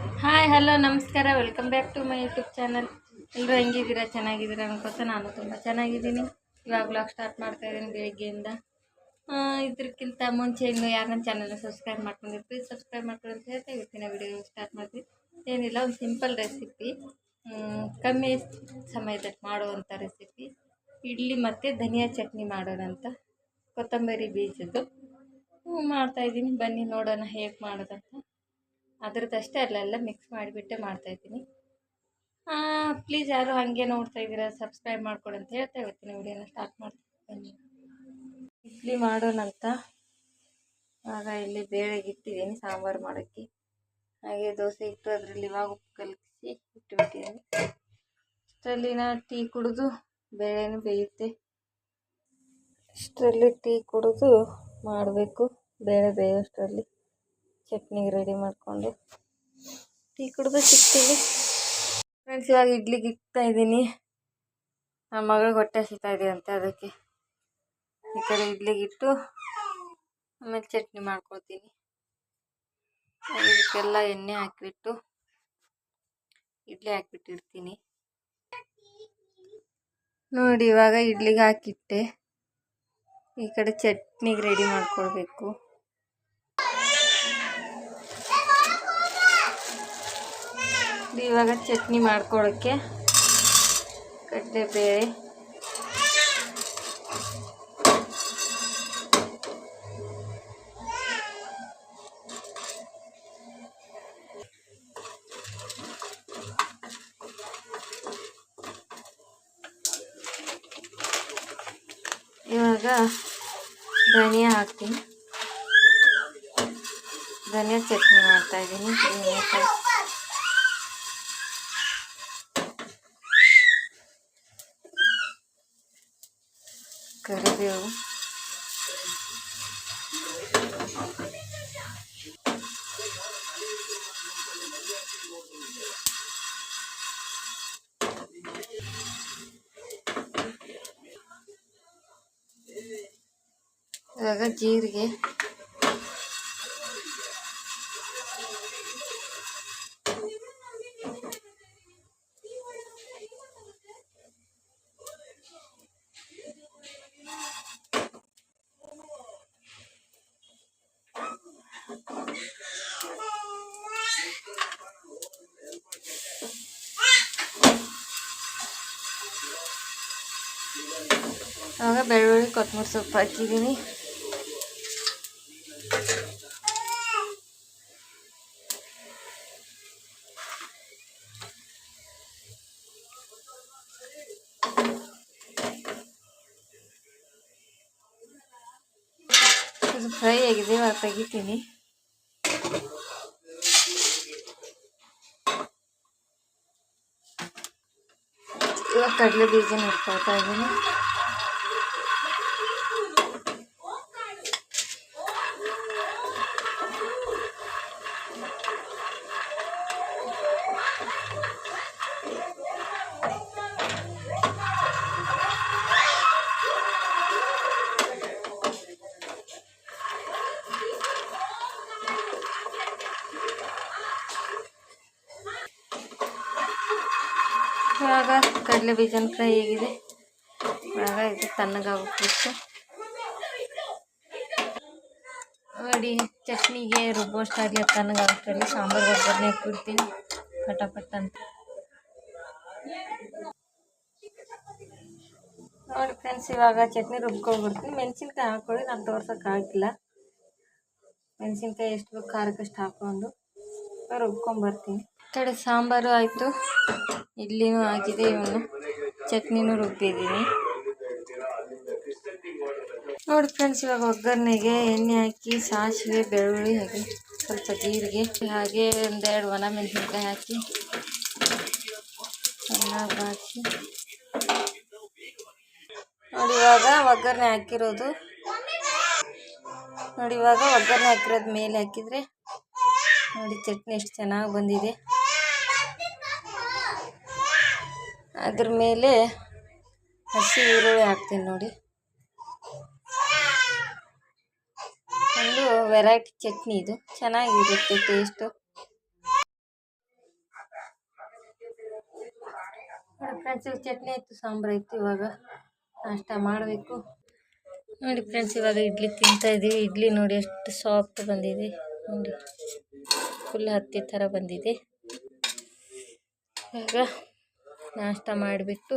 Hi hello ನಮಸ್ಕಾರ, welcome back to my YouTube channel. ಎಲ್ಲರೂ ಹೆಂಗಿದ್ದೀರಾ? ಚೆನ್ನಾಗಿದ್ದೀರಾ ಅನ್ಕೋತ ನಾನು ತುಂಬ ಚೆನ್ನಾಗಿದ್ದೀನಿ. ಇವಾಗ ವ್ಲಾಗ್ ಸ್ಟಾರ್ಟ್ ಮಾಡ್ತಾ ಇದ್ದೀನಿ ಬೆಳಿಗ್ಗೆಯಿಂದ. ಇದಕ್ಕಿಂತ ಮುಂಚೆ ಇನ್ನು ಯಾರು ನನ್ನ ಚಾನಲ್ನ ಸಬ್ಸ್ಕ್ರೈಬ್ ಮಾಡ್ಕೊಂಡಿರ್ತೀವಿ, ಪ್ಲೀಸ್ ಸಬ್ಸ್ಕ್ರೈಬ್ ಮಾಡ್ಕೊಂಡು ಅಂತ ಹೇಳ್ತಾ ಇವತ್ತಿನ ವಿಡಿಯೋ ಸ್ಟಾರ್ಟ್ ಮಾಡ್ತೀವಿ. ಏನಿಲ್ಲ, ಒಂದು ಸಿಂಪಲ್ ರೆಸಿಪಿ, ಕಮ್ಮಿ ಸಮಯದಲ್ಲಿ ಮಾಡುವಂಥ ರೆಸಿಪಿ, ಇಡ್ಲಿ ಮತ್ತು ಧನಿಯಾ ಚಟ್ನಿ ಮಾಡೋಣಂತ. ಕೊತ್ತಂಬರಿ ಬೀಜದ್ದು ಮಾಡ್ತಾಯಿದ್ದೀನಿ. ಬನ್ನಿ ನೋಡೋಣ ಹೇಗೆ ಮಾಡೋದಂತ. ಅದ್ರದ್ದಷ್ಟೇ ಅಲ್ಲೆಲ್ಲ ಮಿಕ್ಸ್ ಮಾಡಿಬಿಟ್ಟೆ ಮಾಡ್ತಾಯಿದ್ದೀನಿ. ಪ್ಲೀಸ್ ಯಾರು ಹಾಗೆ ನೋಡ್ತಾ ಇದ್ದೀರಾ, ಸಬ್ಸ್ಕ್ರೈಬ್ ಮಾಡ್ಕೊಡಿ ಅಂತ ಹೇಳ್ತಾ ಇವತ್ತಿನ ವಿಡಿಯೋನ ಸ್ಟಾರ್ಟ್ ಮಾಡ್ತೀನಿ. ಬನ್ನಿ ಇಡ್ಲಿ ಮಾಡೋಣಂತ. ಆಗ ಇಲ್ಲಿ ಬೇಳೆಗೆ ಇಟ್ಟಿದ್ದೀನಿ ಸಾಂಬಾರು ಮಾಡೋಕ್ಕೆ. ಹಾಗೆ ದೋಸೆ ಇಟ್ಟು ಅದರಲ್ಲಿ ಇವಾಗ ಉಪ್ಪು ಕಲಸಿ ಇಟ್ಟುಬಿಟ್ಟಿದ್ದೀನಿ. ಅಷ್ಟರಲ್ಲಿ ಟೀ ಕುಡಿದು ಬೇಳೆನೂ ಬೇಯುತ್ತೆ. ಅಷ್ಟರಲ್ಲಿ ಟೀ ಕುಡಿದು ಮಾಡಬೇಕು. ಬೇಳೆ ಬೇಯೋಷ್ಟರಲ್ಲಿ ಚಟ್ನಿಗೆ ರೆಡಿ ಮಾಡಿಕೊಂಡು ಟೀ ಕುಡಿದು ಸಿಗ್ತೀವಿ. ಫ್ರೆಂಡ್ಸ್, ಇವಾಗ ಇಡ್ಲಿಗೆ ಇಕ್ತಾ ಇದ್ದೀನಿ. ನನ್ನ ಮಗಳಿಗೆ ಹೊಟ್ಟೆ ಹಸಿತಾ ಇದೆ ಅಂತ ಅದಕ್ಕೆ ಈ ಕಡೆ ಇಡ್ಲಿಗೆ ಇಟ್ಟು ಆಮೇಲೆ ಚಟ್ನಿ ಮಾಡ್ಕೊಳ್ತೀನಿ. ಇದಕ್ಕೆಲ್ಲ ಎಣ್ಣೆ ಹಾಕಿಬಿಟ್ಟು ಇಡ್ಲಿ ಹಾಕಿಬಿಟ್ಟಿರ್ತೀನಿ. ನೋಡಿ, ಇವಾಗ ಇಡ್ಲಿಗೆ ಹಾಕಿಟ್ಟೆ. ಈ ಕಡೆ ಚಟ್ನಿಗೆ ರೆಡಿ ಮಾಡ್ಕೊಳ್ಬೇಕು. ಇವಾಗ ಚಟ್ನಿ ಮಾಡ್ಕೊಳ್ಳೋಕ್ಕೆ ಕಡಲೆಬೇಳೆ, ಇವಾಗ ಧನಿಯಾ ಹಾಕ್ತೀನಿ. ಧನಿಯಾ ಚಟ್ನಿ ಮಾಡ್ತಾಯಿದ್ದೀನಿ. ಕರಿಬೇವು, ಇವಾಗ ಜೀರಿಗೆ, ಇವಾಗ ಬೆಳ್ಳುಳ್ಳಿ ಕೊತ್ತಂಬರಿ ಸೊಪ್ಪು ಹಾಕಿದ್ದೀನಿ. ಇದು ಫ್ರೈ ಆಗಿದೆ, ಇವಾಗ ತೆಗಿತೀನಿ. ಇವಾಗ ಕಡಲೆ ಬೀಜನ ಇಟ್ಕೊಳ್ತಾ ಇದ್ದೀನಿ. ಇವಾಗ ಕಡಲೆ ಬೀಜನ ಫ್ರೈ ಆಗಿದೆ. ಇವಾಗ ಇದು ತಣ್ಣಗಾಗ್ಬಿಟ್ಟು ನೋಡಿ, ಚಟ್ನಿಗೆ ರುಬ್ಬೋಷ್ಟಾಗಲಿ ತಣ್ಣಗಾಗೋಷ್ಟರಲ್ಲಿ ಸಾಂಬಾರು ಒಗ್ಗರಣೆ ಹಾಕ್ಬಿಡ್ತೀನಿ ಪಟಾಪಟ್ ಅಂತ. ನೋಡಿ ಫ್ರೆಂಡ್ಸ್, ಇವಾಗ ಚಟ್ನಿ ರುಬ್ಕೊಂಡ್ಬಿಡ್ತೀನಿ. ಮೆಣಸಿನ್ಕಾಯಿ ಹಾಕ್ಕೊಳ್ಳಿ, ನಾನು ತೋರ್ಸೋಕ್ಕಾಗಿಲ್ಲ. ಮೆಣಸಿನ್ಕಾಯಿ ಎಷ್ಟು ಬೇಕು ಖಾರಕ್ಕಷ್ಟು ಹಾಕ್ಕೊಂಡು ರುಬ್ಕೊಂಬರ್ತೀನಿ. ಈ ಕಡೆ ಸಾಂಬಾರು ಆಯಿತು, ಇಡ್ಲಿನೂ ಆಗಿದೆ, ಇವನು ಚಟ್ನಿನೂ ರುಬ್ಬಿದ್ದೀನಿ. ನೋಡಿ ಫ್ರೆಂಡ್ಸ್, ಇವಾಗ ಒಗ್ಗರಣೆಗೆ ಎಣ್ಣೆ ಹಾಕಿ ಸಾಸಿವೆ, ಬೆಳ್ಳುಳ್ಳಿ ಹಾಗೆ ಸ್ವಲ್ಪ ಜೀರಿಗೆ ಹಾಗೆ ಒಂದೆರಡು ಒಣ ಮೆಣಸಿನ್ಕಾಯಿ ಹಾಕಿ ಚೆನ್ನಾಗಿ ಬಾಡಿಸಿ. ನೋಡಿ ಇವಾಗ ಒಗ್ಗರಣೆ ಹಾಕಿರೋದು ಮೇಲೆ ಹಾಕಿದರೆ ನೋಡಿ ಚಟ್ನಿ ಎಷ್ಟು ಚೆನ್ನಾಗಿ ಬಂದಿದೆ. ಅದ್ರ ಮೇಲೆ ಹಸಿ ಈರುಳ್ಳಿ ಹಾಕ್ತೀನಿ. ನೋಡಿ, ಒಂದು ವೆರೈಟಿ ಚಟ್ನಿ, ಇದು ಚೆನ್ನಾಗಿರುತ್ತೆ ಟೇಸ್ಟು. ನೋಡಿ ಫ್ರೆಂಡ್ಸ್, ಇವಾಗ ಚಟ್ನಿ ಆಯಿತು, ಸಾಂಬಾರು ಆಯಿತು. ಇವಾಗ ನಾಷ್ಟ ಮಾಡಬೇಕು. ನೋಡಿ ಫ್ರೆಂಡ್ಸ್, ಇವಾಗ ಇಡ್ಲಿ ತಿಂತಾಯಿದ್ದೀವಿ. ಇಡ್ಲಿ ನೋಡಿ ಎಷ್ಟು ಸಾಫ್ಟ್ ಬಂದಿದೆ ನೋಡಿ, ಫುಲ್ ಹತ್ತಿ ಥರ ಬಂದಿದೆ. ಇವಾಗ ನಾಷ್ಟ ಮಾಡಿಬಿಟ್ಟು